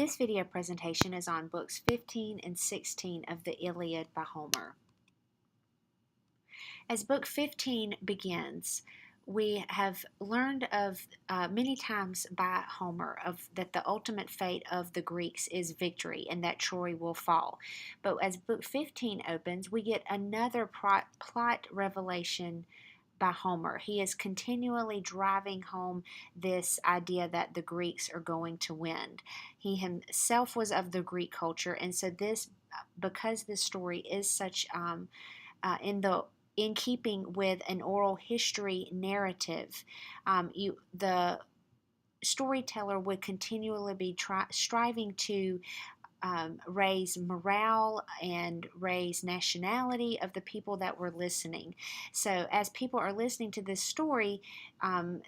This video presentation is on books 15 and 16 of the Iliad by Homer. As book 15 begins, we have learned of many times by Homer that the ultimate fate of the Greeks is victory and that Troy will fall. But as book 15 opens, we get another plot revelation by Homer. He is continually driving home this idea that the Greeks are going to win. He himself was of the Greek culture, and so because this story is such in keeping with an oral history narrative, the storyteller would continually be striving to raise morale and raise nationality of the people that were listening. So as people are listening to this story,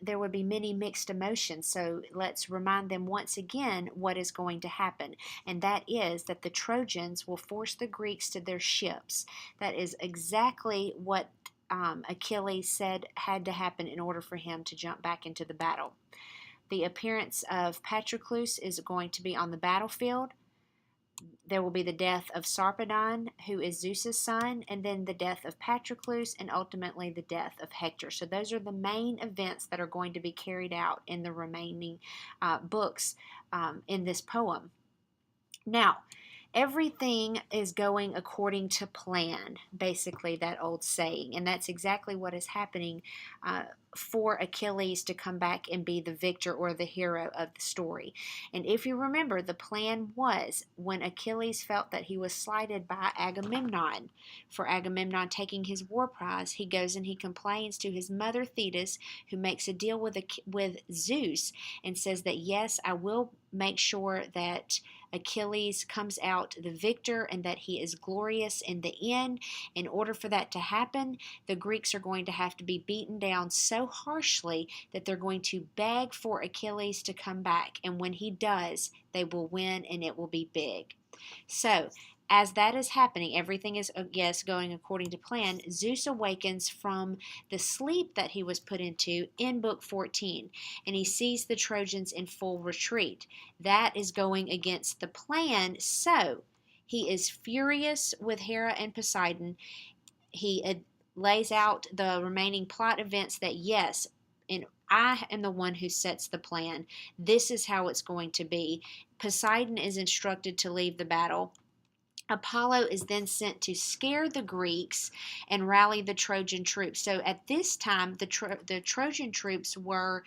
there would be many mixed emotions. So let's remind them once again what is going to happen. And that is that the Trojans will force the Greeks to their ships. That is exactly what Achilles said had to happen in order for him to jump back into the battle. The appearance of Patroclus is going to be on the battlefield. There will be the death of Sarpedon, who is Zeus's son, and then the death of Patroclus, and ultimately the death of Hector. So those are the main events that are going to be carried out in the remaining books in this poem. Now, everything is going according to plan, basically, that old saying, and that's exactly what is happening for Achilles to come back and be the victor or the hero of the story. And if you remember, the plan was when Achilles felt that he was slighted by Agamemnon for Agamemnon taking his war prize, he goes and he complains to his mother Thetis, who makes a deal with Zeus and says that, yes, I will make sure that Achilles comes out the victor and that he is glorious in the end. In order for that to happen, the Greeks are going to have to be beaten down so harshly that they're going to beg for Achilles to come back. And when he does, they will win and it will be big. So, as that is happening, everything is, yes, going according to plan. Zeus awakens from the sleep that he was put into in book 14, and he sees the Trojans in full retreat. That is going against the plan, so he is furious with Hera and Poseidon. He lays out the remaining plot events that, yes, and I am the one who sets the plan. This is how it's going to be. Poseidon is instructed to leave the battle. Apollo is then sent to scare the Greeks and rally the Trojan troops. So at this time, the Trojan troops were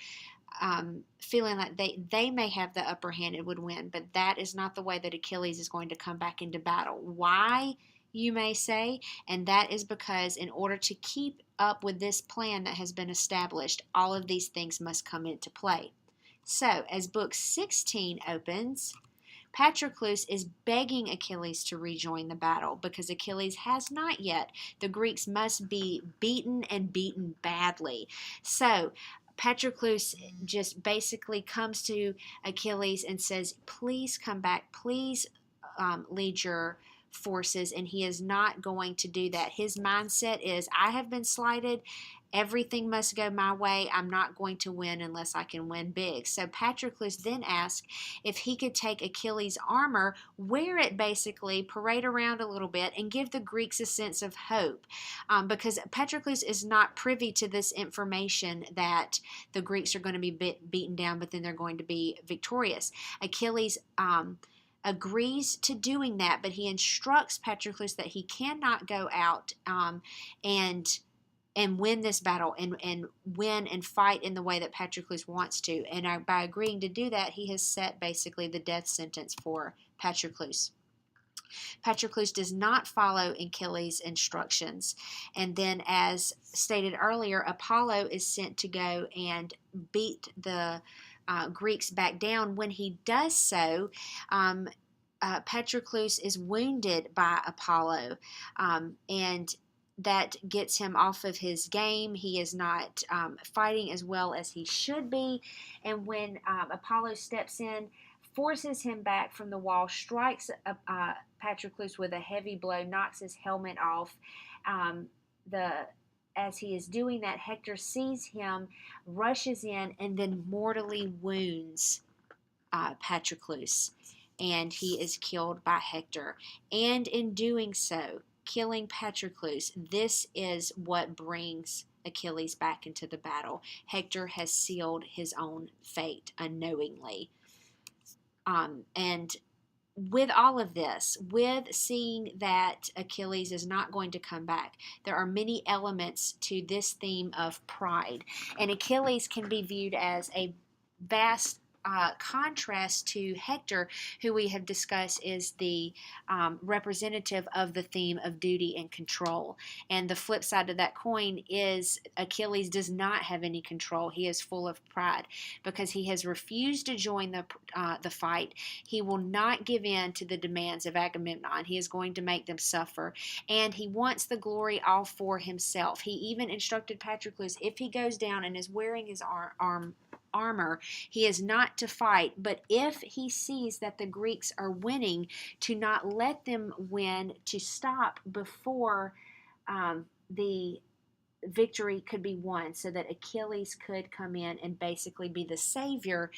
feeling like they may have the upper hand and would win, but that is not the way that Achilles is going to come back into battle. Why, you may say? And that is because in order to keep up with this plan that has been established, all of these things must come into play. So as book 16 opens, Patroclus is begging Achilles to rejoin the battle because Achilles has not yet. The Greeks must be beaten and beaten badly. So Patroclus just basically comes to Achilles and says, please come back, please lead your forces, and he is not going to do that. His mindset is, I have been slighted, everything must go my way, I'm not going to win unless I can win big. So Patroclus then asked if he could take Achilles' armor, wear it basically, parade around a little bit, and give the Greeks a sense of hope, because Patroclus is not privy to this information that the Greeks are going to be beaten down, but then they're going to be victorious. Achilles agrees to doing that, but he instructs Patroclus that he cannot go out and win this battle and win and fight in the way that Patroclus wants to. And by agreeing to do that, he has set basically the death sentence for Patroclus. Patroclus does not follow Achilles' instructions. And then, as stated earlier, Apollo is sent to go and beat the Greeks back down. When he does so, Patroclus is wounded by Apollo, and that gets him off of his game. He is not fighting as well as he should be. And when Apollo steps in, forces him back from the wall, strikes Patroclus with a heavy blow, knocks his helmet off. As he is doing that, Hector sees him, rushes in, and then mortally wounds Patroclus. and he is killed by Hector. And in doing so, killing Patroclus, this is what brings Achilles back into the battle. Hector has sealed his own fate unknowingly. And with all of this, with seeing that Achilles is not going to come back, there are many elements to this theme of pride. And Achilles can be viewed as a vast contrast to Hector, who we have discussed is the representative of the theme of duty and control. And the flip side of that coin is Achilles does not have any control. He is full of pride because he has refused to join the fight. He will not give in to the demands of Agamemnon. He is going to make them suffer, and he wants the glory all for himself. He even instructed Patroclus, if he goes down and is wearing his armor, he is not to fight, but if he sees that the Greeks are winning, to not let them win, to stop before the victory could be won, so that Achilles could come in and basically be the savior.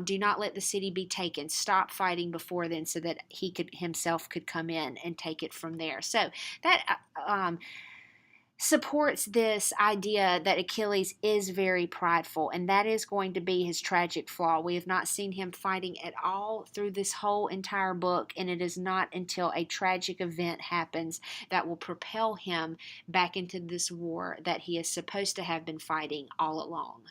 Do not let the city be taken. Stop fighting before then, so that he could himself could come in and take it from there. So that supports this idea that Achilles is very prideful, and that is going to be his tragic flaw. We have not seen him fighting at all through this whole entire book, and it is not until a tragic event happens that will propel him back into this war that he is supposed to have been fighting all along.